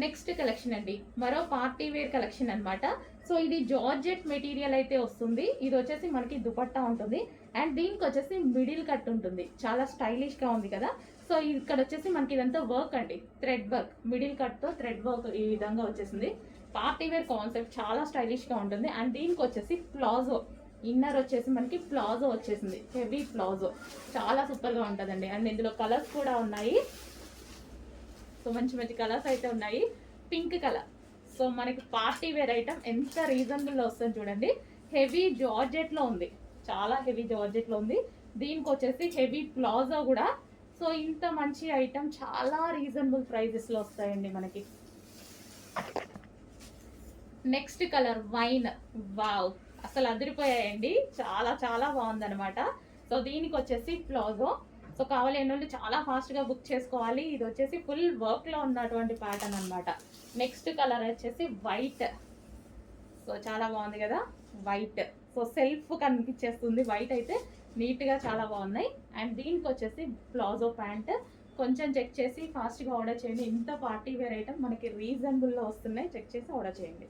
Next collection అండి, మరో party wear collection అన్నమాట. సో ఇది జార్జెట్ మెటీరియల్ అయితే వస్తుంది. ఇది వచ్చేసి మనకి దుపట్టా ఉంటుంది అండ్ దీనికి వచ్చేసి మిడిల్ కట్ ఉంటుంది. చాలా స్టైలిష్ గా ఉంది కదా. సో ఇక్కడ వచ్చేసి మనకి ఇదంతా వర్క్ అండి, థ్రెడ్ వర్క్, మిడిల్ కట్ తో థ్రెడ్ వర్క్ ఈ విధంగా వచ్చేసింది. పార్టీ వేర్ కాన్సెప్ట్ చాలా స్టైలిష్ గా ఉంటుంది. అండ్ దీనికి వచ్చేసి ప్లాజో ఇన్నర్ వచ్చేసి మనకి ప్లాజో వచ్చేసింది, హెవీ ప్లాజో, చాలా సూపర్ గా ఉంటుందండి. అండ్ ఇందులో కలర్స్ కూడా ఉన్నాయి. సో మంచి మంచి కలర్స్ అయితే ఉన్నాయి. Pink colour. సో మనకి పార్టీ వేర్ ఐటమ్ ఎంత రీజనబుల్ వస్తుంది చూడండి. హెవీ జార్జెట్ లో ఉంది, చాలా హెవీ జార్జెట్ లో ఉంది. దీనికి వచ్చేసి హెవీ ప్లాజో కూడా. సో ఇంత మంచి ఐటమ్ చాలా రీజనబుల్ ప్రైజెస్ లో వస్తాయండి మనకి. నెక్స్ట్ కలర్ వైన్, వావ్, అసలు అదిరిపోయాయండి, చాలా చాలా బాగుందన్నమాట. సో దీనికి వచ్చేసి ప్లాజో. సో కావాలి వాళ్ళు చాలా ఫాస్ట్గా బుక్ చేసుకోవాలి. ఇది వచ్చేసి ఫుల్ వర్క్లో ఉన్నటువంటి ప్యాటర్న్ అనమాట. నెక్స్ట్ కలర్ వచ్చేసి వైట్. సో చాలా బాగుంది కదా వైట్. సో సెల్ఫ్ కనిపించేస్తుంది వైట్ అయితే, నీట్గా చాలా బాగున్నాయి. అండ్ దీనికి వచ్చేసి ప్లాజో ప్యాంట్. కొంచెం చెక్ చేసి ఫాస్ట్గా ఆర్డర్ చేయండి. ఇంత పార్టీ వేర్ ఐటమ్ మనకి రీజనబుల్లో వస్తున్నాయి, చెక్ చేసి ఆర్డర్ చేయండి.